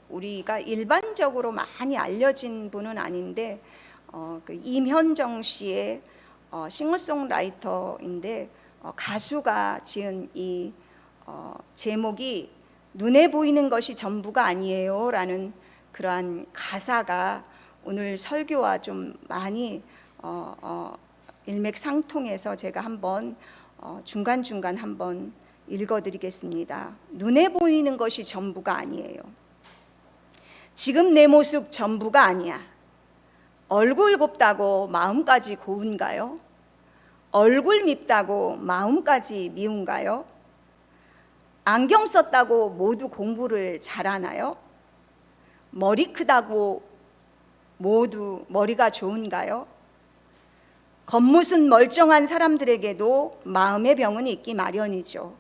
우리가 일반적으로 많이 알려진 분은 아닌데 그 임현정 씨의 싱어송라이터인데 가수가 지은 이 제목이 눈에 보이는 것이 전부가 아니에요 라는 그러한 가사가 오늘 설교와 좀 많이 일맥상통해서 제가 한번 중간중간 한번 읽어드리겠습니다. 눈에 보이는 것이 전부가 아니에요. 지금 내 모습 전부가 아니야. 얼굴 곱다고 마음까지 고운가요? 얼굴 밉다고 마음까지 미운가요? 안경 썼다고 모두 공부를 잘하나요? 머리 크다고 모두 머리가 좋은가요? 겉모습 멀쩡한 사람들에게도 마음의 병은 있기 마련이죠.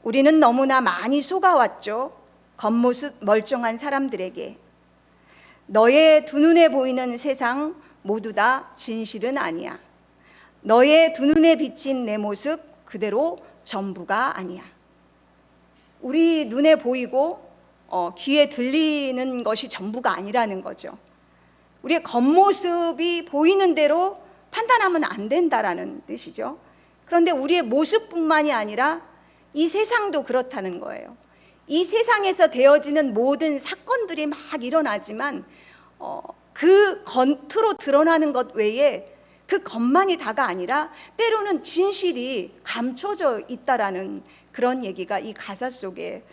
우리는 너무나 많이 속아왔죠. 겉모습 멀쩡한 사람들에게. 너의 두 눈에 보이는 세상 모두 다 진실은 아니야. 너의 두 눈에 비친 내 모습 그대로 전부가 아니야. 우리 눈에 보이고 귀에 들리는 것이 전부가 아니라는 거죠. 우리의 겉모습이 보이는 대로 판단하면 안 된다라는 뜻이죠. 그런데 우리의 모습뿐만이 아니라 이 세상도 그렇다는 거예요. 이 세상에서 되어지는 모든 사건들이 막 일어나지만 그 겉으로 드러나는 것 외에 그 겉만이 다가 아니라 때로는 진실이 감춰져 있다라는 그런 얘기가 이 가사 속에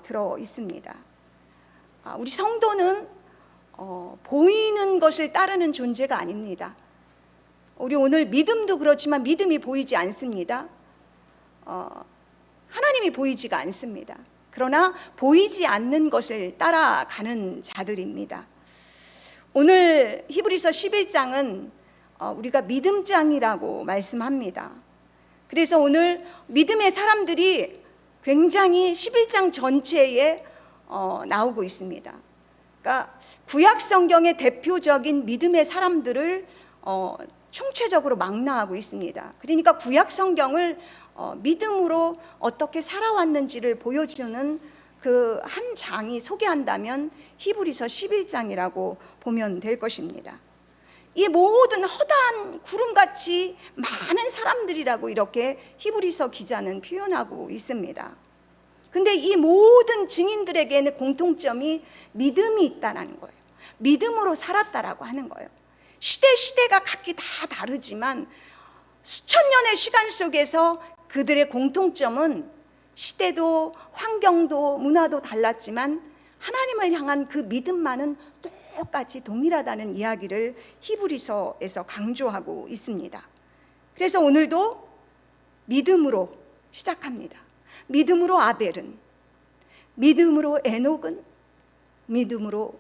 들어 있습니다. 우리 성도는 보이는 것을 따르는 존재가 아닙니다. 우리 오늘 믿음도 그렇지만 믿음이 보이지 않습니다. 하나님이 보이지가 않습니다. 그러나 보이지 않는 것을 따라가는 자들입니다. 오늘 히브리서 11장은 우리가 믿음장이라고 말씀합니다. 그래서 오늘 믿음의 사람들이 굉장히 11장 전체에 나오고 있습니다. 그러니까 구약 성경의 대표적인 믿음의 사람들을 총체적으로 망라하고 있습니다. 그러니까 구약 성경을 믿음으로 어떻게 살아왔는지를 보여주는 그 한 장이 소개한다면 히브리서 11장이라고 보면 될 것입니다. 이 모든 허다한 구름같이 많은 사람들이라고 이렇게 히브리서 기자는 표현하고 있습니다. 근데 이 모든 증인들에게는 공통점이 믿음이 있다는 거예요. 믿음으로 살았다라고 하는 거예요. 시대가 각기 다 다르지만 수천 년의 시간 속에서 그들의 공통점은 시대도 환경도 문화도 달랐지만 하나님을 향한 그 믿음만은 똑같이 동일하다는 이야기를 히브리서에서 강조하고 있습니다. 그래서 오늘도 믿음으로 시작합니다. 믿음으로 아벨은, 믿음으로 에녹은, 믿음으로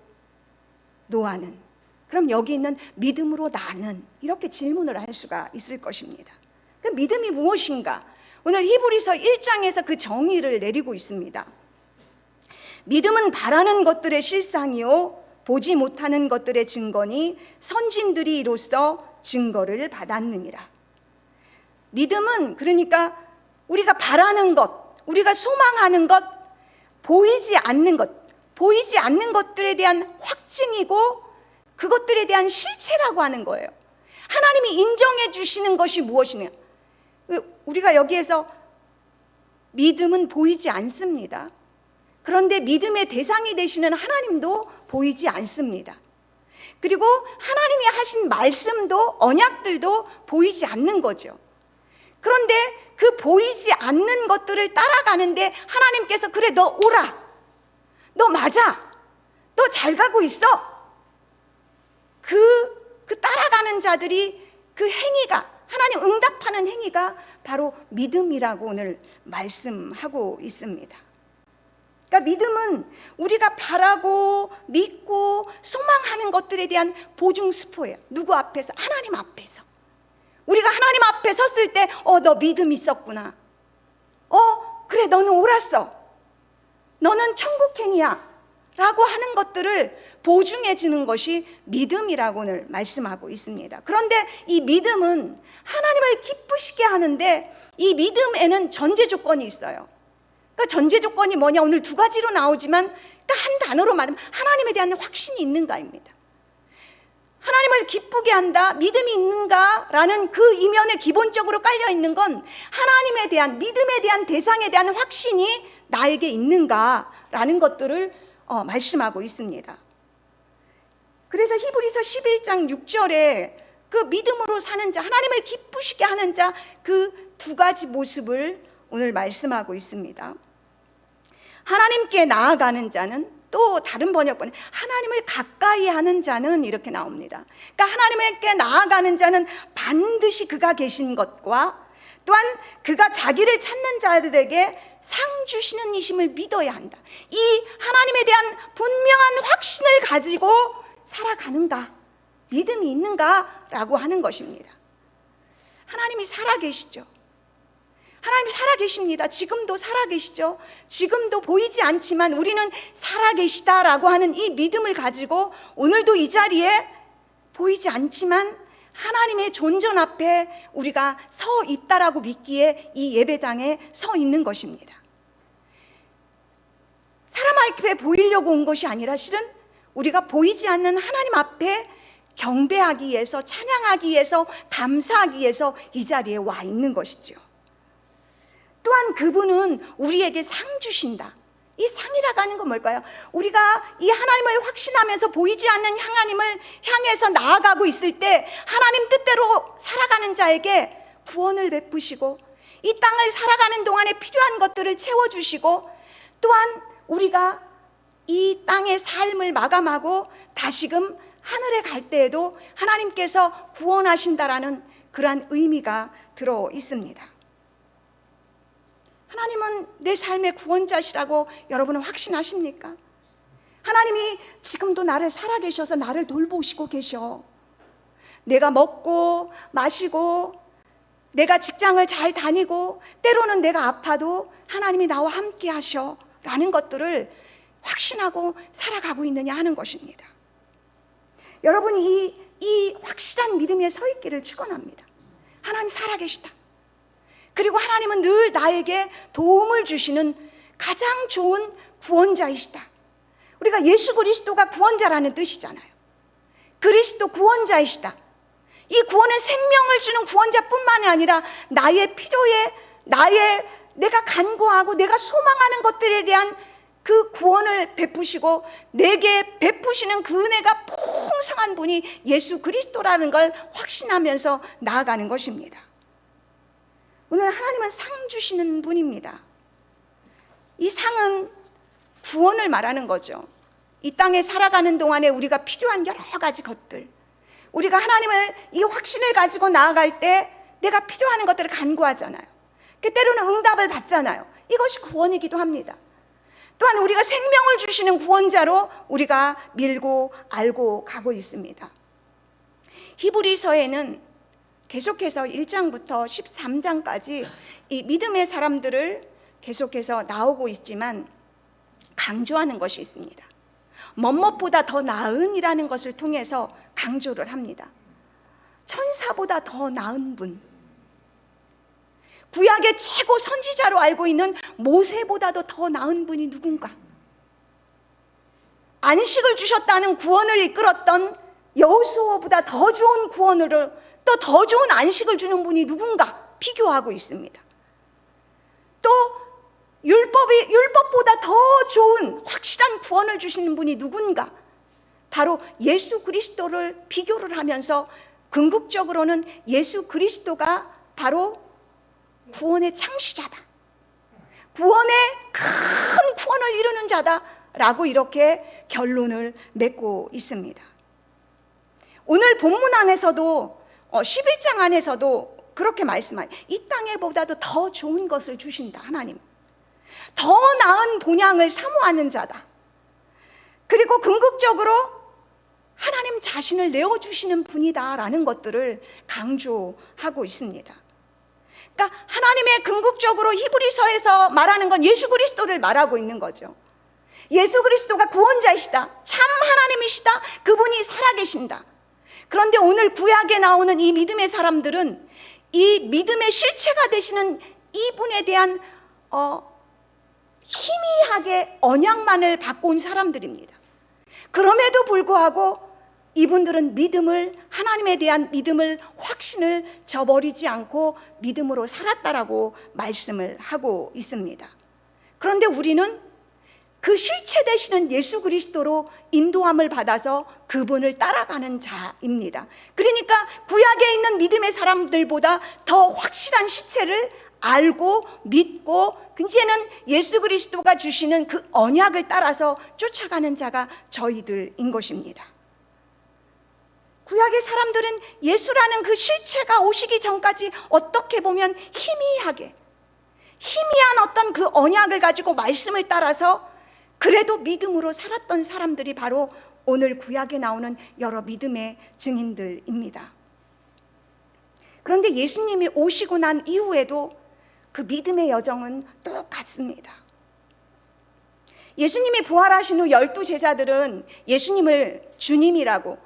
노아는, 그럼 여기 있는 믿음으로 나는, 이렇게 질문을 할 수가 있을 것입니다. 그 믿음이 무엇인가? 오늘 히브리서 1장에서 그 정의를 내리고 있습니다. 믿음은 바라는 것들의 실상이요 보지 못하는 것들의 증거니 선진들이 이로써 증거를 받았느니라. 믿음은 그러니까 우리가 바라는 것, 우리가 소망하는 것, 보이지 않는 것들에 대한 확증이고 그것들에 대한 실체라고 하는 거예요. 하나님이 인정해 주시는 것이 무엇이냐? 우리가 여기에서 믿음은 보이지 않습니다. 그런데 믿음의 대상이 되시는 하나님도 보이지 않습니다. 그리고 하나님이 하신 말씀도 언약들도 보이지 않는 거죠. 그런데 그 보이지 않는 것들을 따라가는데 하나님께서 그래 너 오라, 너 맞아, 너 잘 가고 있어. 그 따라가는 자들이 그 행위가, 하나님 응답하는 행위가 바로 믿음이라고 오늘 말씀하고 있습니다. 그러니까 믿음은 우리가 바라고 믿고 소망하는 것들에 대한 보증스포예요. 누구 앞에서? 하나님 앞에서. 우리가 하나님 앞에 섰을 때 너 믿음 있었구나. 그래 너는 옳았어. 너는 천국행이야 라고 하는 것들을 보증해 주는 것이 믿음이라고 오늘 말씀하고 있습니다. 그런데 이 믿음은 하나님을 기쁘시게 하는데 이 믿음에는 전제 조건이 있어요. 그러니까 전제 조건이 뭐냐? 오늘 두 가지로 나오지만 그러니까 한 단어로 말하면 하나님에 대한 확신이 있는가입니다. 하나님을 기쁘게 한다, 믿음이 있는가라는 그 이면에 기본적으로 깔려 있는 건 하나님에 대한, 믿음에 대한, 대상에 대한 확신이 나에게 있는가라는 것들을 말씀하고 있습니다. 그래서 히브리서 11장 6절에 그 믿음으로 사는 자, 하나님을 기쁘시게 하는 자, 그 두 가지 모습을 오늘 말씀하고 있습니다. 하나님께 나아가는 자는, 또 다른 번역본에 하나님을 가까이 하는 자는 이렇게 나옵니다. 그러니까 하나님께 나아가는 자는 반드시 그가 계신 것과 또한 그가 자기를 찾는 자들에게 상 주시는 이심을 믿어야 한다. 이 하나님에 대한 분명한 확신을 가지고 살아가는가, 믿음이 있는가라고 하는 것입니다. 하나님이 살아계시죠. 하나님이 살아계십니다. 지금도 살아계시죠. 지금도 보이지 않지만 우리는 살아계시다라고 하는 이 믿음을 가지고 오늘도 이 자리에 보이지 않지만 하나님의 존전 앞에 우리가 서 있다라고 믿기에 이 예배당에 서 있는 것입니다. 사람 앞에 보이려고 온 것이 아니라 실은 우리가 보이지 않는 하나님 앞에 경배하기 위해서, 찬양하기 위해서, 감사하기 위해서 이 자리에 와 있는 것이죠. 또한 그분은 우리에게 상 주신다. 이 상이라고 하는 건 뭘까요? 우리가 이 하나님을 확신하면서 보이지 않는 하나님을 향해서 나아가고 있을 때 하나님 뜻대로 살아가는 자에게 구원을 베푸시고 이 땅을 살아가는 동안에 필요한 것들을 채워주시고 또한 우리가 이 땅의 삶을 마감하고 다시금 하늘에 갈 때에도 하나님께서 구원하신다라는 그러한 의미가 들어 있습니다. 하나님은 내 삶의 구원자시라고 여러분은 확신하십니까? 하나님이 지금도 나를 살아계셔서 나를 돌보시고 계셔. 내가 먹고 마시고 내가 직장을 잘 다니고 때로는 내가 아파도 하나님이 나와 함께 하셔 라는 것들을 확신하고 살아가고 있느냐 하는 것입니다. 여러분이 이 확실한 믿음에 서 있기를 축원합니다. 하나님 살아계시다. 그리고 하나님은 늘 나에게 도움을 주시는 가장 좋은 구원자이시다. 우리가 예수 그리스도가 구원자라는 뜻이잖아요. 그리스도 구원자이시다. 이 구원은 생명을 주는 구원자뿐만이 아니라 나의 필요에, 내가 간구하고 내가 소망하는 것들에 대한 그 구원을 베푸시고 내게 베푸시는 그 은혜가 풍성한 분이 예수 그리스도라는 걸 확신하면서 나아가는 것입니다. 오늘 하나님은 상 주시는 분입니다. 이 상은 구원을 말하는 거죠. 이 땅에 살아가는 동안에 우리가 필요한 여러 가지 것들, 우리가 하나님을 이 확신을 가지고 나아갈 때 내가 필요한 것들을 간구하잖아요. 때로는 응답을 받잖아요. 이것이 구원이기도 합니다. 또한 우리가 생명을 주시는 구원자로 우리가 밀고 알고 가고 있습니다. 히브리서에는 계속해서 1장부터 13장까지 이 믿음의 사람들을 계속해서 나오고 있지만 강조하는 것이 있습니다. 뭐뭐보다 더 나은이라는 것을 통해서 강조를 합니다. 천사보다 더 나은 분, 구약의 최고 선지자로 알고 있는 모세보다도 더 나은 분이 누군가? 안식을 주셨다는 구원을 이끌었던 여호수아보다 더 좋은 구원을, 또 더 좋은 안식을 주는 분이 누군가 비교하고 있습니다. 또 율법보다 더 좋은 확실한 구원을 주시는 분이 누군가? 바로 예수 그리스도를 비교를 하면서 궁극적으로는 예수 그리스도가 바로 구원의 창시자다, 구원의 큰 구원을 이루는 자다라고 이렇게 결론을 맺고 있습니다. 오늘 본문 안에서도 11장 안에서도 그렇게 말씀해요. 이 땅에 보다도 더 좋은 것을 주신다. 하나님 더 나은 본향을 사모하는 자다. 그리고 궁극적으로 하나님 자신을 내어주시는 분이다라는 것들을 강조하고 있습니다. 그러니까 하나님의 궁극적으로 히브리서에서 말하는 건 예수 그리스도를 말하고 있는 거죠. 예수 그리스도가 구원자이시다, 참 하나님이시다, 그분이 살아계신다. 그런데 오늘 구약에 나오는 이 믿음의 사람들은 이 믿음의 실체가 되시는 이분에 대한 희미하게 언약만을 받고 온 사람들입니다. 그럼에도 불구하고 이분들은 믿음을, 하나님에 대한 믿음을, 확신을 저버리지 않고 믿음으로 살았다라고 말씀을 하고 있습니다. 그런데 우리는 그 실체 되시는 예수 그리스도로 인도함을 받아서 그분을 따라가는 자입니다. 그러니까 구약에 있는 믿음의 사람들보다 더 확실한 실체를 알고 믿고 이제는 예수 그리스도가 주시는 그 언약을 따라서 쫓아가는 자가 저희들인 것입니다. 구약의 사람들은 예수라는 그 실체가 오시기 전까지 어떻게 보면 희미한 어떤 그 언약을 가지고 말씀을 따라서 그래도 믿음으로 살았던 사람들이 바로 오늘 구약에 나오는 여러 믿음의 증인들입니다. 그런데 예수님이 오시고 난 이후에도 그 믿음의 여정은 똑같습니다. 예수님이 부활하신 후 12 제자들은 예수님을 주님이라고,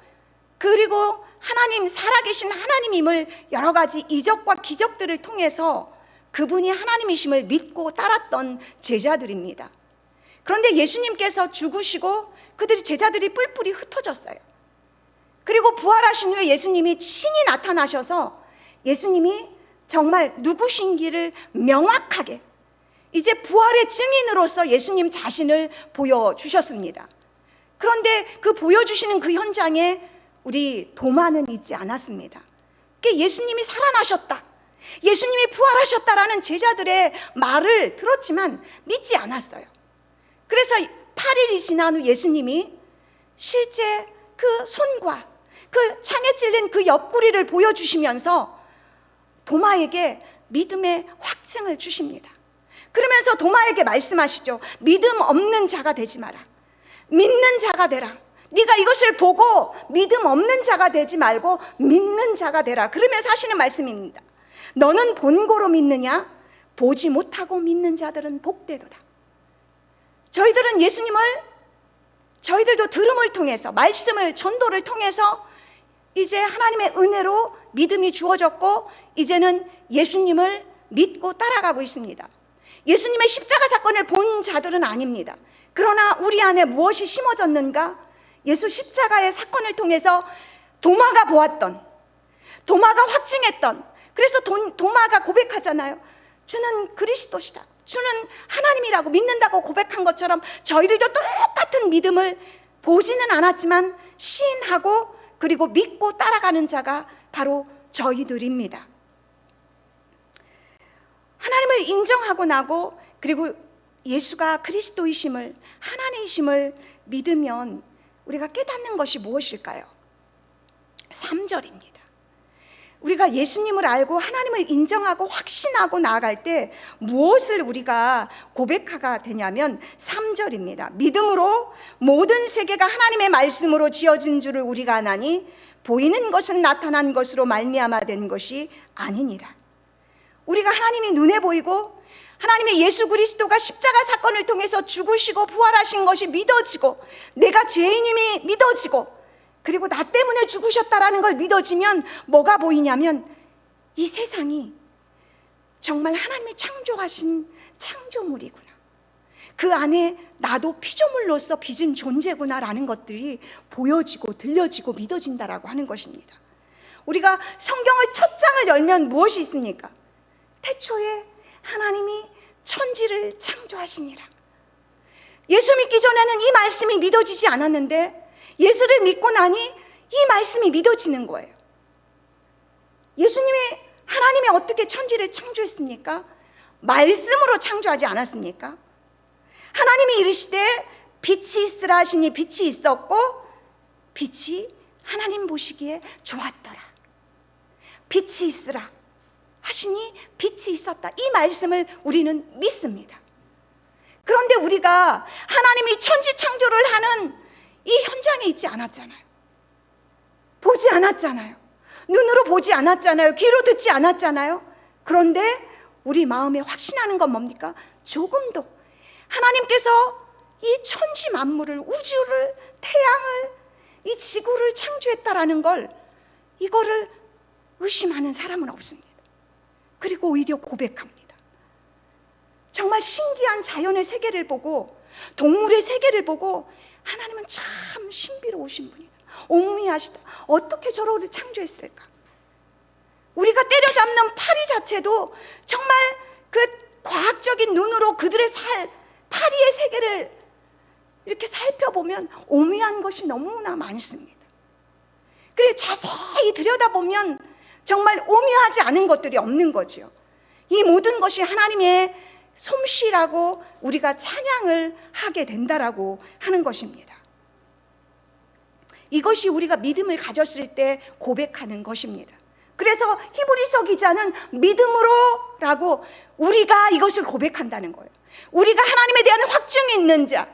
그리고 하나님, 살아계신 하나님임을 여러 가지 이적과 기적들을 통해서 그분이 하나님이심을 믿고 따랐던 제자들입니다. 그런데 예수님께서 죽으시고 그들이, 제자들이 뿔뿔이 흩어졌어요. 그리고 부활하신 후에 예수님이 친히 나타나셔서 예수님이 정말 누구신지를 명확하게 이제 부활의 증인으로서 예수님 자신을 보여주셨습니다. 그런데 그 보여주시는 그 현장에 우리 도마는 있지 않았습니다. 예수님이 살아나셨다, 예수님이 부활하셨다라는 제자들의 말을 들었지만 믿지 않았어요. 그래서 8일이 지난 후 예수님이 실제 그 손과 그 창에 찔린 그 옆구리를 보여주시면서 도마에게 믿음의 확증을 주십니다. 그러면서 도마에게 말씀하시죠. 믿음 없는 자가 되지 마라. 믿는 자가 되라. 네가 이것을 보고 믿음 없는 자가 되지 말고 믿는 자가 되라. 그러면서 하시는 말씀입니다. 너는 본고로 믿느냐? 보지 못하고 믿는 자들은 복되도다. 저희들은 예수님을, 저희들도 들음을 통해서, 말씀을, 전도를 통해서 이제 하나님의 은혜로 믿음이 주어졌고 이제는 예수님을 믿고 따라가고 있습니다. 예수님의 십자가 사건을 본 자들은 아닙니다. 그러나 우리 안에 무엇이 심어졌는가? 예수 십자가의 사건을 통해서 도마가 보았던, 도마가 확증했던, 그래서 도마가 고백하잖아요. 주는 그리스도시다, 주는 하나님이라고 믿는다고 고백한 것처럼 저희들도 똑같은 믿음을 보지는 않았지만 시인하고 그리고 믿고 따라가는 자가 바로 저희들입니다. 하나님을 인정하고 나고 그리고 예수가 그리스도이심을, 하나님이심을 믿으면 우리가 깨닫는 것이 무엇일까요? 3절입니다. 우리가 예수님을 알고 하나님을 인정하고 확신하고 나아갈 때 무엇을 우리가 고백하가 되냐면 3절입니다. 믿음으로 모든 세계가 하나님의 말씀으로 지어진 줄을 우리가 아나니 보이는 것은 나타난 것으로 말미암아 된 것이 아니니라. 우리가 하나님이 눈에 보이고 하나님의 예수 그리스도가 십자가 사건을 통해서 죽으시고 부활하신 것이 믿어지고 내가 죄인임이 믿어지고 그리고 나 때문에 죽으셨다라는 걸 믿어지면 뭐가 보이냐면 이 세상이 정말 하나님이 창조하신 창조물이구나, 그 안에 나도 피조물로서 빚은 존재구나라는 것들이 보여지고 들려지고 믿어진다라고 하는 것입니다. 우리가 성경을 첫 장을 열면 무엇이 있습니까? 태초에 하나님이 천지를 창조하시니라. 예수 믿기 전에는 이 말씀이 믿어지지 않았는데 예수를 믿고 나니 이 말씀이 믿어지는 거예요. 예수님이, 하나님이 어떻게 천지를 창조했습니까? 말씀으로 창조하지 않았습니까? 하나님이 이르시되 빛이 있으라 하시니 빛이 있었고 빛이 하나님 보시기에 좋았더라. 빛이 있으라 하시니 빛이 있었다. 이 말씀을 우리는 믿습니다. 그런데 우리가 하나님이 천지 창조를 하는 이 현장에 있지 않았잖아요. 보지 않았잖아요. 눈으로 보지 않았잖아요. 귀로 듣지 않았잖아요. 그런데 우리 마음에 확신하는 건 뭡니까? 조금도 하나님께서 이 천지 만물을, 우주를, 태양을, 이 지구를 창조했다라는 걸, 이거를 의심하는 사람은 없습니다. 그리고 오히려 고백합니다. 정말 신기한 자연의 세계를 보고 동물의 세계를 보고 하나님은 참 신비로우신 분이다, 오묘하시다, 어떻게 저를 창조했을까. 우리가 때려잡는 파리 자체도 정말 그 과학적인 눈으로 그들의 파리의 세계를 이렇게 살펴보면 오묘한 것이 너무나 많습니다. 그리고 자세히 들여다보면 정말 오묘하지 않은 것들이 없는 거죠. 이 모든 것이 하나님의 솜씨라고 우리가 찬양을 하게 된다라고 하는 것입니다. 이것이 우리가 믿음을 가졌을 때 고백하는 것입니다. 그래서 히브리서 기자는 믿음으로라고 우리가 이것을 고백한다는 거예요. 우리가 하나님에 대한 확증이 있는 자,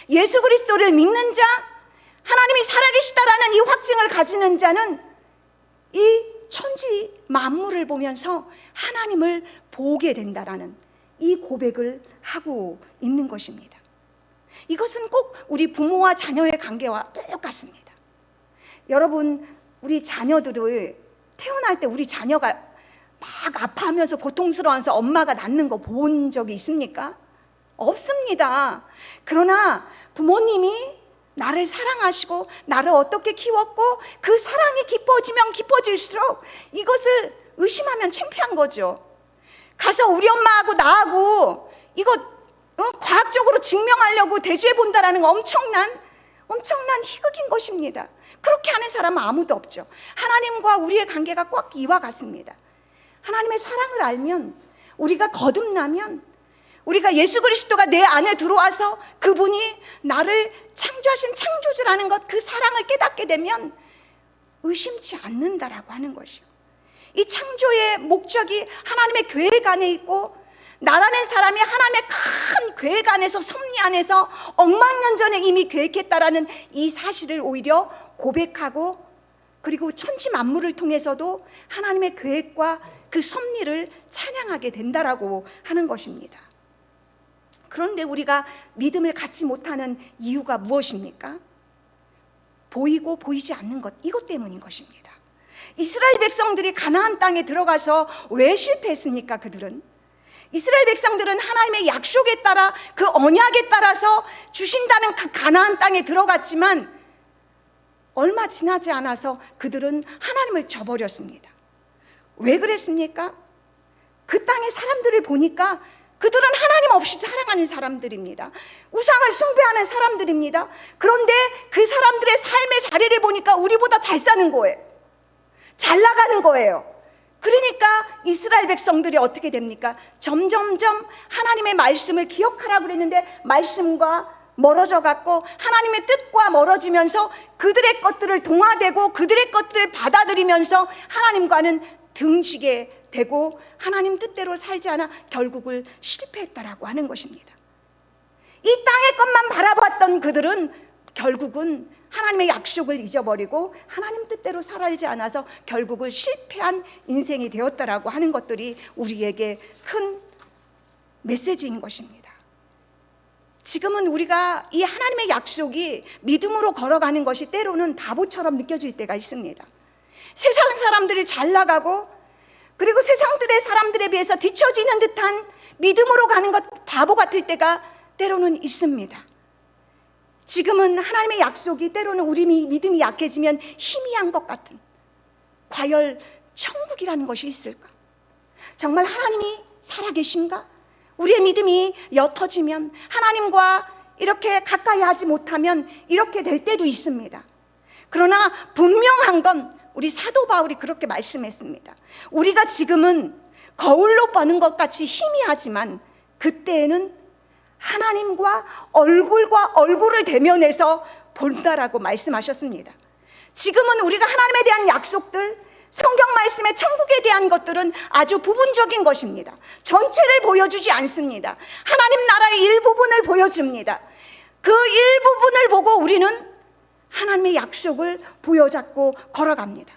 예수 그리스도를 믿는 자, 하나님이 살아계시다라는 이 확증을 가지는 자는 이 천지 만물을 보면서 하나님을 보게 된다라는 이 고백을 하고 있는 것입니다. 이것은 꼭 우리 부모와 자녀의 관계와 똑같습니다. 여러분, 우리 자녀들을 태어날 때 우리 자녀가 막 아파하면서 고통스러워서 엄마가 낳는 거 본 적이 있습니까? 없습니다. 그러나 부모님이 나를 사랑하시고 나를 어떻게 키웠고 그 사랑이 깊어지면 깊어질수록 이것을 의심하면 창피한 거죠. 가서 우리 엄마하고 나하고 이거 과학적으로 증명하려고 대조해 본다라는 거 엄청난 희극인 것입니다. 그렇게 하는 사람은 아무도 없죠. 하나님과 우리의 관계가 꼭 이와 같습니다. 하나님의 사랑을 알면, 우리가 거듭나면, 우리가 예수 그리스도가 내 안에 들어와서 그분이 나를 창조하신 창조주라는 것, 그 사랑을 깨닫게 되면 의심치 않는다라고 하는 것이요. 이 창조의 목적이 하나님의 계획 안에 있고, 나라는 사람이 하나님의 큰 계획 안에서, 섭리 안에서 억만 년 전에 이미 계획했다라는 이 사실을 오히려 고백하고, 그리고 천지 만물을 통해서도 하나님의 계획과 그 섭리를 찬양하게 된다라고 하는 것입니다. 그런데 우리가 믿음을 갖지 못하는 이유가 무엇입니까? 보이고 보이지 않는 것, 이것 때문인 것입니다. 이스라엘 백성들이 가나안 땅에 들어가서 왜 실패했습니까? 그들은 이스라엘 백성들은 하나님의 약속에 따라, 그 언약에 따라서 주신다는 그 가나안 땅에 들어갔지만 얼마 지나지 않아서 그들은 하나님을 저버렸습니다. 왜 그랬습니까? 그 땅의 사람들을 보니까 그들은 하나님 없이 살아가는 사람들입니다. 우상을 숭배하는 사람들입니다. 그런데 그 사람들의 삶의 자리를 보니까 우리보다 잘 사는 거예요. 잘 나가는 거예요. 그러니까 이스라엘 백성들이 어떻게 됩니까? 점점점 하나님의 말씀을 기억하라고 그랬는데 말씀과 멀어져 갔고, 하나님의 뜻과 멀어지면서 그들의 것들을 동화되고 그들의 것들을 받아들이면서 하나님과는 등지게 되고 하나님 뜻대로 살지 않아 결국을 실패했다라고 하는 것입니다. 이 땅의 것만 바라봤던 그들은 결국은 하나님의 약속을 잊어버리고 하나님 뜻대로 살지 않아서 결국은 실패한 인생이 되었다라고 하는 것들이 우리에게 큰 메시지인 것입니다. 지금은 우리가 이 하나님의 약속이 믿음으로 걸어가는 것이 때로는 바보처럼 느껴질 때가 있습니다. 세상 사람들이 잘 나가고, 그리고 세상들의 사람들에 비해서 뒤처지는 듯한 믿음으로 가는 것, 바보 같을 때가 때로는 있습니다. 지금은 하나님의 약속이 때로는 우리 믿음이 약해지면 희미한 것 같은, 과연 천국이라는 것이 있을까? 정말 하나님이 살아계신가? 우리의 믿음이 옅어지면, 하나님과 이렇게 가까이 하지 못하면 이렇게 될 때도 있습니다. 그러나 분명한 건 우리 사도 바울이 그렇게 말씀했습니다. 우리가 지금은 거울로 보는 것 같이 희미하지만 그때에는 하나님과 얼굴과 얼굴을 대면해서 본다라고 말씀하셨습니다. 지금은 우리가 하나님에 대한 약속들, 성경 말씀의 천국에 대한 것들은 아주 부분적인 것입니다. 전체를 보여주지 않습니다. 하나님 나라의 일부분을 보여줍니다. 그 일부분을 보고 우리는 하나님의 약속을 부여잡고 걸어갑니다.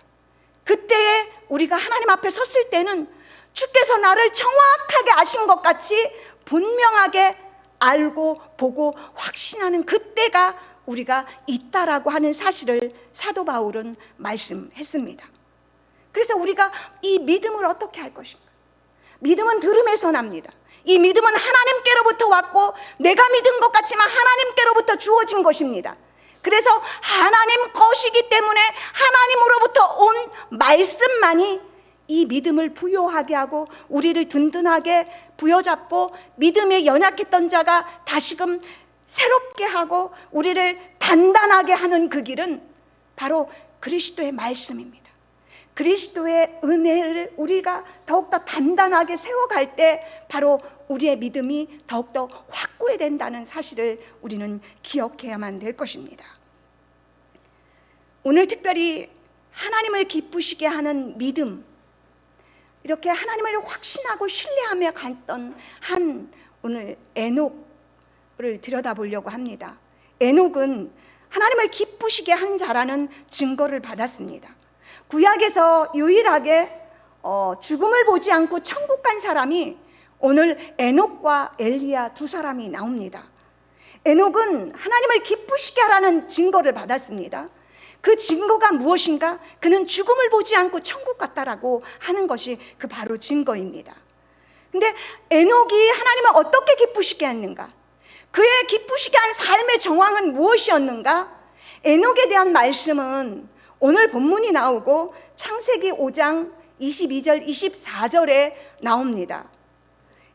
그때에 우리가 하나님 앞에 섰을 때는 주께서 나를 정확하게 아신 것 같이 분명하게 알고 보고 확신하는 그때가 우리가 있다라고 하는 사실을 사도 바울은 말씀했습니다. 그래서 우리가 이 믿음을 어떻게 할 것인가? 믿음은 들음에서 납니다. 이 믿음은 하나님께로부터 왔고 내가 믿은 것 같지만 하나님께로부터 주어진 것입니다. 그래서 하나님 것이기 때문에 하나님으로부터 온 말씀만이 이 믿음을 부여하게 하고 우리를 든든하게 부여잡고 믿음에 연약했던 자가 다시금 새롭게 하고 우리를 단단하게 하는 그 길은 바로 그리스도의 말씀입니다. 그리스도의 은혜를 우리가 더욱더 단단하게 세워갈 때 바로 우리의 믿음이 더욱더 확고해진다는 사실을 우리는 기억해야만 될 것입니다. 오늘 특별히 하나님을 기쁘시게 하는 믿음, 이렇게 하나님을 확신하고 신뢰하며 갔던 한 오늘 에녹을 들여다보려고 합니다. 에녹은 하나님을 기쁘시게 한 자라는 증거를 받았습니다. 구약에서 유일하게 죽음을 보지 않고 천국 간 사람이 오늘 에녹과 엘리야 두 사람이 나옵니다. 에녹은 하나님을 기쁘시게 하라는 증거를 받았습니다. 그 증거가 무엇인가? 그는 죽음을 보지 않고 천국 갔다라고 하는 것이 그 바로 증거입니다. 근데 에녹이 하나님을 어떻게 기쁘시게 했는가? 그의 기쁘시게 한 삶의 정황은 무엇이었는가? 에녹에 대한 말씀은 오늘 본문이 나오고 창세기 5장 22절 24절에 나옵니다.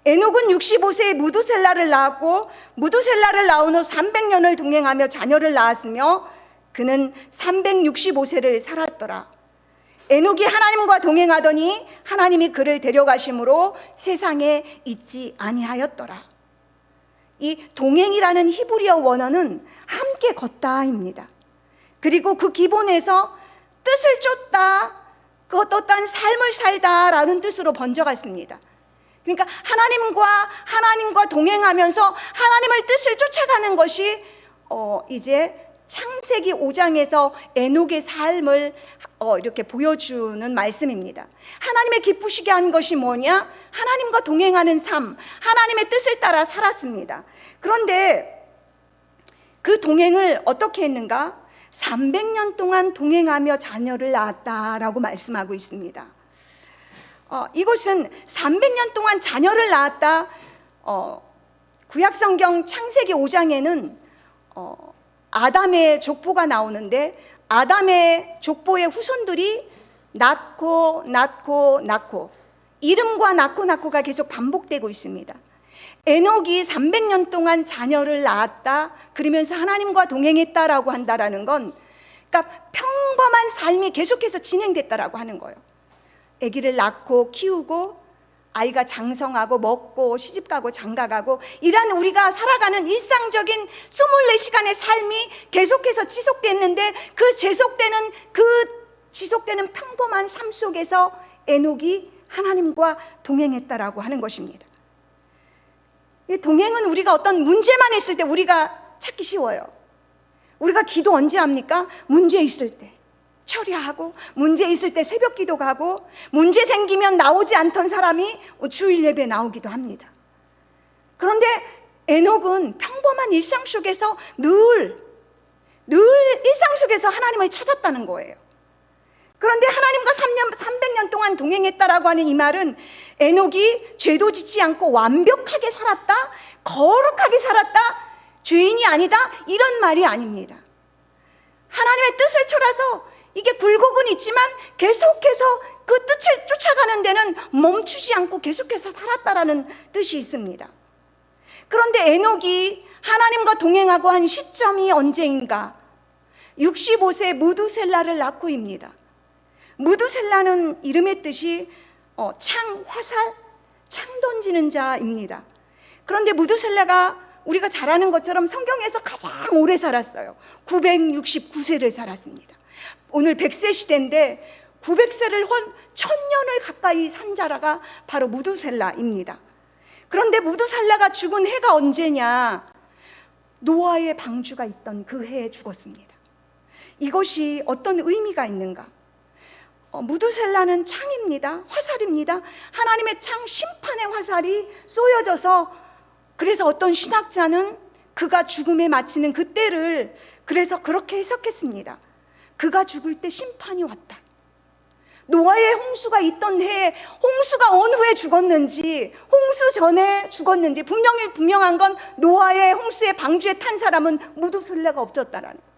에녹은 65세에 무두셀라를 낳았고 무두셀라를 낳은 후 300년을 동행하며 자녀를 낳았으며 그는 365세를 살았더라. 에녹이 하나님과 동행하더니 하나님이 그를 데려가심으로 세상에 있지 아니하였더라. 이 동행이라는 히브리어 원어는 함께 걷다입니다. 그리고 그 기본에서 뜻을 쫓다, 그 어떠한 삶을 살다라는 뜻으로 번져갔습니다. 그러니까 하나님과 동행하면서 하나님의 뜻을 쫓아가는 것이 이제 창세기 5장에서 에녹의 삶을 이렇게 보여주는 말씀입니다. 하나님의 기쁘시게 한 것이 뭐냐? 하나님과 동행하는 삶, 하나님의 뜻을 따라 살았습니다. 그런데 그 동행을 어떻게 했는가? 300년 동안 동행하며 자녀를 낳았다라고 말씀하고 있습니다. 이것은 300년 동안 자녀를 낳았다. 구약성경 창세기 5장에는 아담의 족보가 나오는데 아담의 족보의 후손들이 낳고 이름과 낳고가 계속 반복되고 있습니다. 에녹이 300년 동안 자녀를 낳았다 그러면서 하나님과 동행했다라고 한다라는 건 그러니까 평범한 삶이 계속해서 진행됐다라고 하는 거예요. 아기를 낳고 키우고 아이가 장성하고 먹고 시집가고 장가가고 이런 우리가 살아가는 일상적인 24시간의 삶이 계속해서 지속됐는데 그 지속되는 평범한 삶 속에서 에녹이 하나님과 동행했다라고 하는 것입니다. 이 동행은 우리가 어떤 문제만 있을 때 우리가 찾기 쉬워요. 우리가 기도 언제 합니까? 문제 있을 때 처리하고 문제 있을 때 새벽 기도 가고 문제 생기면 나오지 않던 사람이 주일 예배 나오기도 합니다. 그런데 에녹은 평범한 일상 속에서 늘 일상 속에서 하나님을 찾았다는 거예요. 그런데 하나님과 300년 동안 동행했다라고 하는 이 말은 에녹이 죄도 짓지 않고 완벽하게 살았다, 거룩하게 살았다, 죄인이 아니다 이런 말이 아닙니다. 하나님의 뜻을 쫓아서 이게 굴곡은 있지만 계속해서 그 뜻을 쫓아가는 데는 멈추지 않고 계속해서 살았다라는 뜻이 있습니다. 그런데 에녹이 하나님과 동행하고 한 시점이 언제인가? 65세 무두셀라를 낳고입니다. 무두셀라는 이름의 뜻이 화살, 창 던지는 자입니다. 그런데 무두셀라가 우리가 잘 아는 것처럼 성경에서 가장 오래 살았어요. 969세를 살았습니다. 오늘 100세 시대인데 900세를 1000년을 가까이 산 자라가 바로 무두셀라입니다. 그런데 무두셀라가 죽은 해가 언제냐? 노아의 방주가 있던 그 해에 죽었습니다. 이것이 어떤 의미가 있는가? 무두셀라는 창입니다. 화살입니다. 하나님의 창, 심판의 화살이 쏘여져서 그래서 어떤 신학자는 그가 죽음에 마치는 그때를 그래서 그렇게 해석했습니다. 그가 죽을 때 심판이 왔다. 노아의 홍수가 있던 해에 홍수가 어느 후에 죽었는지, 홍수 전에 죽었는지 분명한 건 노아의 홍수의 방주에 탄 사람은 무두슬레가 없었다라는 거예요.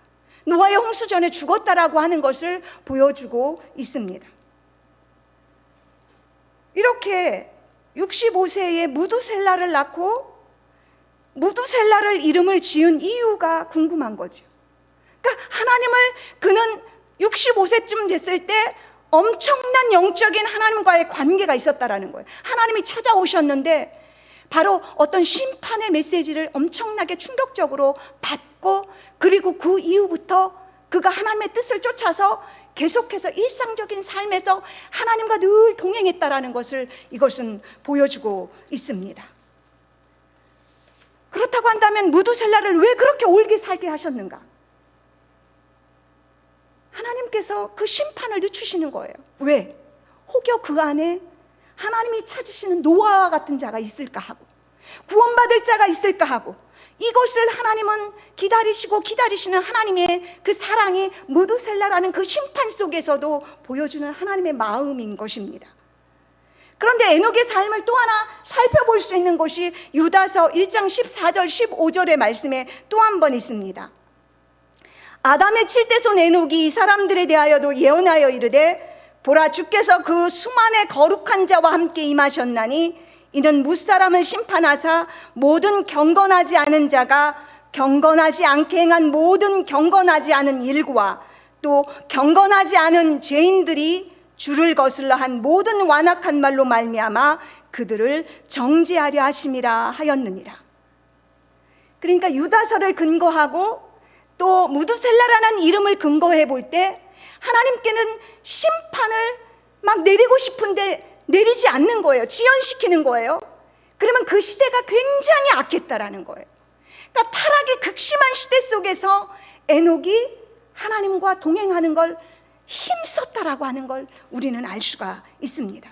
노아의 홍수 전에 죽었다라고 하는 것을 보여주고 있습니다. 이렇게 65세에 무두셀라를 낳고 무두셀라를 이름을 지은 이유가 궁금한 거죠. 그러니까 하나님을 그는 65세쯤 됐을 때 엄청난 영적인 하나님과의 관계가 있었다라는 거예요. 하나님이 찾아오셨는데 바로 어떤 심판의 메시지를 엄청나게 충격적으로 받고, 그리고 그 이후부터 그가 하나님의 뜻을 쫓아서 계속해서 일상적인 삶에서 하나님과 늘 동행했다라는 것을 이것은 보여주고 있습니다. 그렇다고 한다면 무두셀라를 왜 그렇게 오래 살게 하셨는가? 하나님께서 그 심판을 늦추시는 거예요. 왜? 혹여 그 안에 하나님이 찾으시는 노아와 같은 자가 있을까 하고, 구원받을 자가 있을까 하고, 이것을 하나님은 기다리시는 하나님의 그 사랑이 무두셀라라는 그 심판 속에서도 보여주는 하나님의 마음인 것입니다. 그런데 에녹의 삶을 또 하나 살펴볼 수 있는 것이 유다서 1장 14절 15절의 말씀에 또 한 번 있습니다. 아담의 7대손 에녹이 이 사람들에 대하여도 예언하여 이르되, 보라, 주께서 그 수만의 거룩한 자와 함께 임하셨나니 이는 무사람을 심판하사 모든 경건하지 않은 자가 경건하지 않게 행한 모든 경건하지 않은 일과 또 경건하지 않은 죄인들이 주를 거슬러 한 모든 완악한 말로 말미암아 그들을 정죄하려 하심이라 하였느니라. 그러니까 유다서를 근거하고 또 무두셀라라는 이름을 근거해 볼 때 하나님께는 심판을 막 내리고 싶은데 내리지 않는 거예요. 지연시키는 거예요. 그러면 그 시대가 굉장히 악했다라는 거예요. 그러니까 타락이 극심한 시대 속에서 에녹이 하나님과 동행하는 걸 힘썼다라고 하는 걸 우리는 알 수가 있습니다.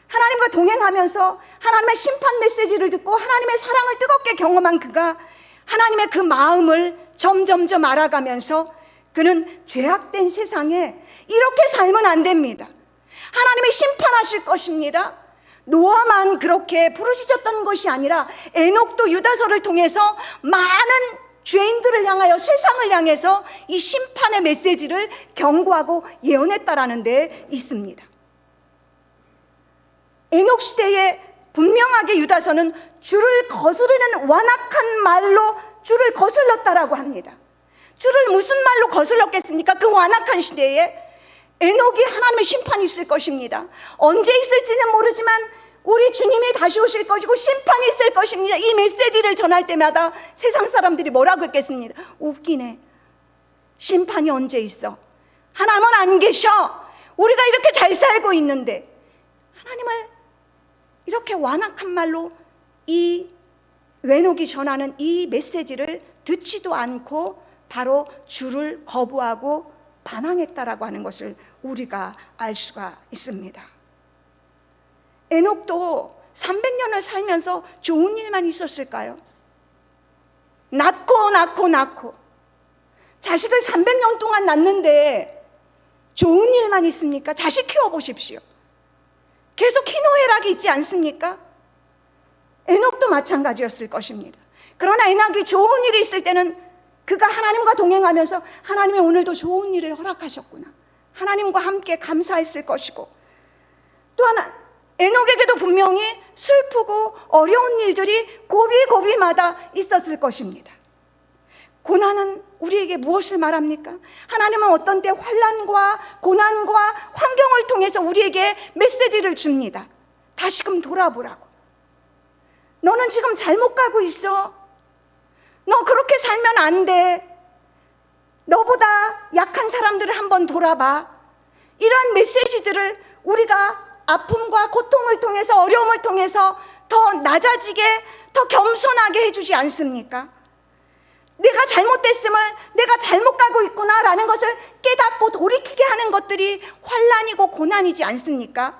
하나님과 동행하면서 하나님의 심판 메시지를 듣고 하나님의 사랑을 뜨겁게 경험한 그가 하나님의 그 마음을 점점점 알아가면서 그는 죄악된 세상에 이렇게 살면 안 됩니다. 하나님이 심판하실 것입니다. 노아만 그렇게 부르짖었던 것이 아니라 에녹도 유다서를 통해서 많은 죄인들을 향하여, 세상을 향해서 이 심판의 메시지를 경고하고 예언했다라는 데 있습니다. 에녹 시대에 분명하게 유다서는 주를 거스르는 완악한 말로 주를 거슬렀다라고 합니다. 주를 무슨 말로 거슬렀겠습니까? 그 완악한 시대에 에녹이 하나님의 심판이 있을 것입니다. 언제 있을지는 모르지만 우리 주님이 다시 오실 것이고 심판이 있을 것입니다. 이 메시지를 전할 때마다 세상 사람들이 뭐라고 했겠습니까? 웃기네. 심판이 언제 있어? 하나님은 안 계셔. 우리가 이렇게 잘 살고 있는데. 하나님을 이렇게 완악한 말로 이 에녹이 전하는 이 메시지를 듣지도 않고 바로 주를 거부하고 반항했다라고 하는 것을 우리가 알 수가 있습니다. 에녹도 300년을 살면서 좋은 일만 있었을까요? 낳고 자식을 300년 동안 낳는데 좋은 일만 있습니까? 자식 키워보십시오. 계속 희노애락이 있지 않습니까? 에녹도 마찬가지였을 것입니다. 그러나 에녹이 좋은 일이 있을 때는 그가 하나님과 동행하면서 하나님이 오늘도 좋은 일을 허락하셨구나, 하나님과 함께 감사했을 것이고, 또 하나 에녹에게도 분명히 슬프고 어려운 일들이 고비고비마다 있었을 것입니다. 고난은 우리에게 무엇을 말합니까? 하나님은 어떤 때 환난과 고난과 환경을 통해서 우리에게 메시지를 줍니다. 다시금 돌아보라고. 너는 지금 잘못 가고 있어. 너 그렇게 살면 안 돼. 너보다 약한 사람들을 한번 돌아봐. 이런 메시지들을 우리가 아픔과 고통을 통해서, 어려움을 통해서 더 낮아지게, 더 겸손하게 해주지 않습니까? 내가 잘못됐음을, 내가 잘못 가고 있구나라는 것을 깨닫고 돌이키게 하는 것들이 환난이고 고난이지 않습니까?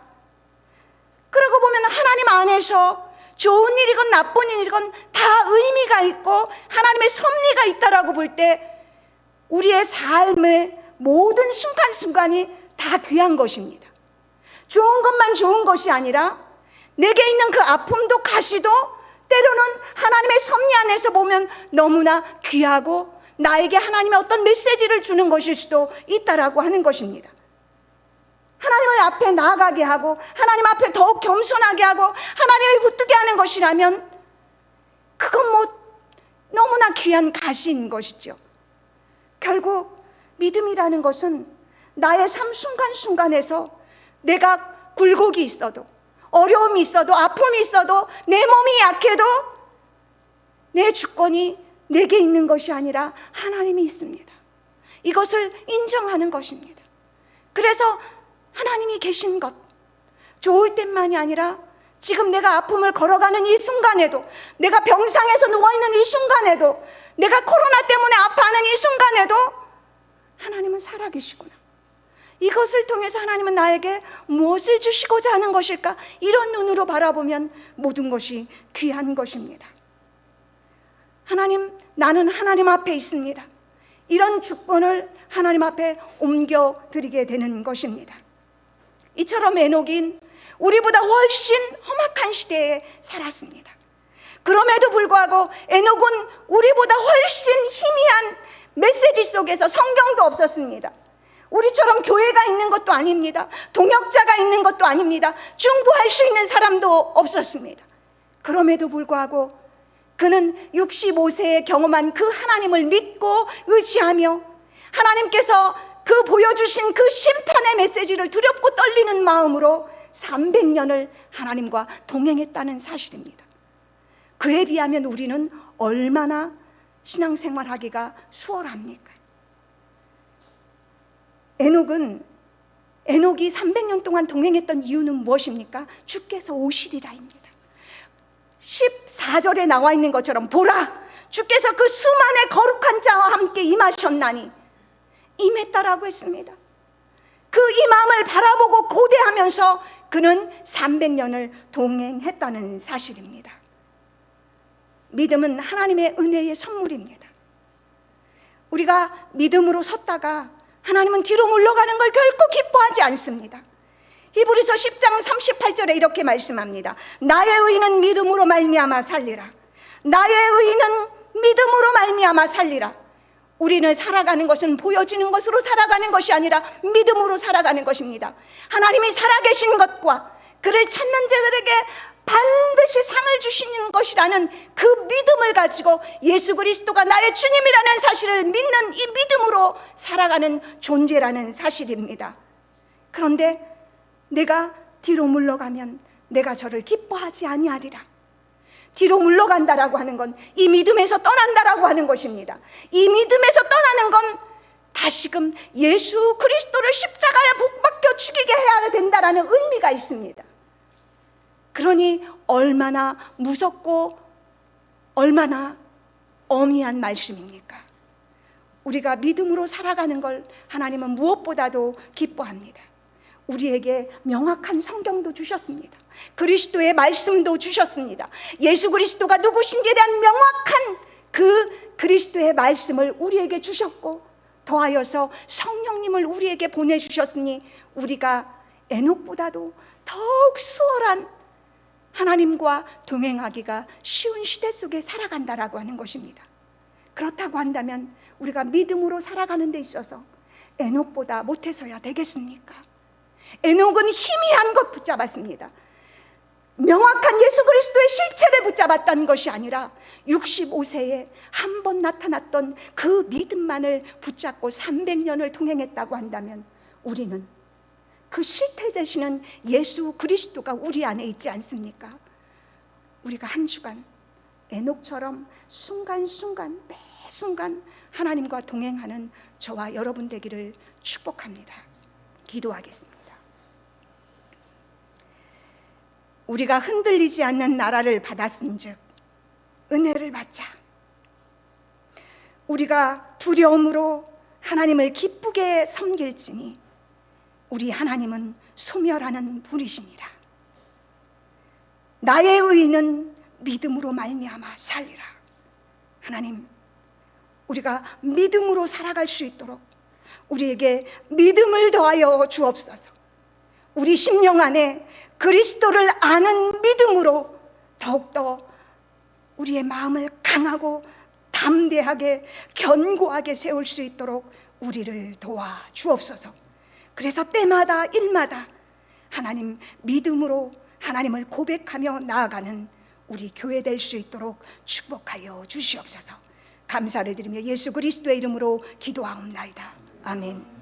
그러고 보면 하나님 안에서 좋은 일이건 나쁜 일이건 다 의미가 있고 하나님의 섭리가 있다라고 볼 때 우리의 삶의 모든 순간순간이 다 다 귀한 것입니다. 좋은 것만 좋은 것이 아니라 내게 있는 그 아픔도 가시도 때로는 하나님의 섭리 안에서 보면 너무나 귀하고 나에게 하나님의 어떤 메시지를 주는 것일 수도 있다라고 하는 것입니다. 하나님의 앞에 나아가게 하고 하나님 앞에 더욱 겸손하게 하고 하나님을 붙들게 하는 것이라면 그건 너무나 귀한 가시인 것이죠. 결국 믿음이라는 것은 나의 삶 순간순간에서 내가 굴곡이 있어도 어려움이 있어도 아픔이 있어도 내 몸이 약해도 내 주권이 내게 있는 것이 아니라 하나님이 있습니다. 이것을 인정하는 것입니다. 그래서 하나님이 계신 것, 좋을 때만이 아니라 지금 내가 아픔을 걸어가는 이 순간에도, 내가 병상에서 누워있는 이 순간에도, 내가 코로나 때문에 아파하는 이 순간에도 하나님은 살아계시구나. 이것을 통해서 하나님은 나에게 무엇을 주시고자 하는 것일까? 이런 눈으로 바라보면 모든 것이 귀한 것입니다. 하나님, 나는 하나님 앞에 있습니다. 이런 주권을 하나님 앞에 옮겨드리게 되는 것입니다. 이처럼 에녹인 우리보다 훨씬 험악한 시대에 살았습니다. 그럼에도 불구하고 에녹은 우리보다 훨씬 희미한 메시지 속에서 성경도 없었습니다. 우리처럼 교회가 있는 것도 아닙니다. 동역자가 있는 것도 아닙니다. 중보할 수 있는 사람도 없었습니다. 그럼에도 불구하고 그는 65세에 경험한 그 하나님을 믿고 의지하며 하나님께서 그 보여주신 그 심판의 메시지를 두렵고 떨리는 마음으로 300년을 하나님과 동행했다는 사실입니다. 그에 비하면 우리는 얼마나 신앙생활하기가 수월합니까? 에녹이 300년 동안 동행했던 이유는 무엇입니까? 주께서 오시리라입니다. 14절에 나와 있는 것처럼 보라, 주께서 그 수만의 거룩한 자와 함께 임하셨나니 임했다라고 했습니다. 그 임함을 바라보고 고대하면서 그는 300년을 동행했다는 사실입니다. 믿음은 하나님의 은혜의 선물입니다. 우리가 믿음으로 섰다가 하나님은 뒤로 물러가는 걸 결코 기뻐하지 않습니다. 히브리서 10장 38절에 이렇게 말씀합니다. 나의 의는 믿음으로 말미암아 살리라. 나의 의는 믿음으로 말미암아 살리라. 우리는 살아가는 것은 보여지는 것으로 살아가는 것이 아니라 믿음으로 살아가는 것입니다. 하나님이 살아계신 것과 그를 찾는 자들에게 반드시 상을 주시는 것이라는 그 믿음을 가지고 예수 그리스도가 나의 주님이라는 사실을 믿는 이 믿음으로 살아가는 존재라는 사실입니다. 그런데 내가 뒤로 물러가면 내가 저를 기뻐하지 아니하리라. 뒤로 물러간다라고 하는 건 이 믿음에서 떠난다라고 하는 것입니다. 이 믿음에서 떠나는 건 다시금 예수 그리스도를 십자가에 못 박혀 죽이게 해야 된다라는 의미가 있습니다. 그러니 얼마나 무섭고 얼마나 엄미한 말씀입니까? 우리가 믿음으로 살아가는 걸 하나님은 무엇보다도 기뻐합니다. 우리에게 명확한 성경도 주셨습니다. 그리스도의 말씀도 주셨습니다. 예수 그리스도가 누구신지에 대한 명확한 그 그리스도의 말씀을 우리에게 주셨고 더하여서 성령님을 우리에게 보내주셨으니 우리가 에녹보다도 더욱 수월한 하나님과 동행하기가 쉬운 시대 속에 살아간다라고 하는 것입니다. 그렇다고 한다면 우리가 믿음으로 살아가는 데 있어서 에녹보다 못해서야 되겠습니까? 에녹은 희미한 것 붙잡았습니다. 명확한 예수 그리스도의 실체를 붙잡았던 것이 아니라 65세에 한 번 나타났던 그 믿음만을 붙잡고 300년을 동행했다고 한다면 우리는 그 실체 되시는 예수 그리스도가 우리 안에 있지 않습니까? 우리가 한 주간 에녹처럼 순간순간 매 순간 하나님과 동행하는 저와 여러분 되기를 축복합니다. 기도하겠습니다. 우리가 흔들리지 않는 나라를 받았은즉 은혜를 받자. 우리가 두려움으로 하나님을 기쁘게 섬길지니 우리 하나님은 소멸하는 분이시니라. 나의 의는 믿음으로 말미암아 살리라. 하나님, 우리가 믿음으로 살아갈 수 있도록 우리에게 믿음을 더하여 주옵소서. 우리 심령 안에 그리스도를 아는 믿음으로 더욱더 우리의 마음을 강하고 담대하게 견고하게 세울 수 있도록 우리를 도와 주옵소서. 그래서 때마다 일마다 하나님 믿음으로 하나님을 고백하며 나아가는 우리 교회 될 수 있도록 축복하여 주시옵소서. 감사를 드리며 예수 그리스도의 이름으로 기도하옵나이다. 아멘.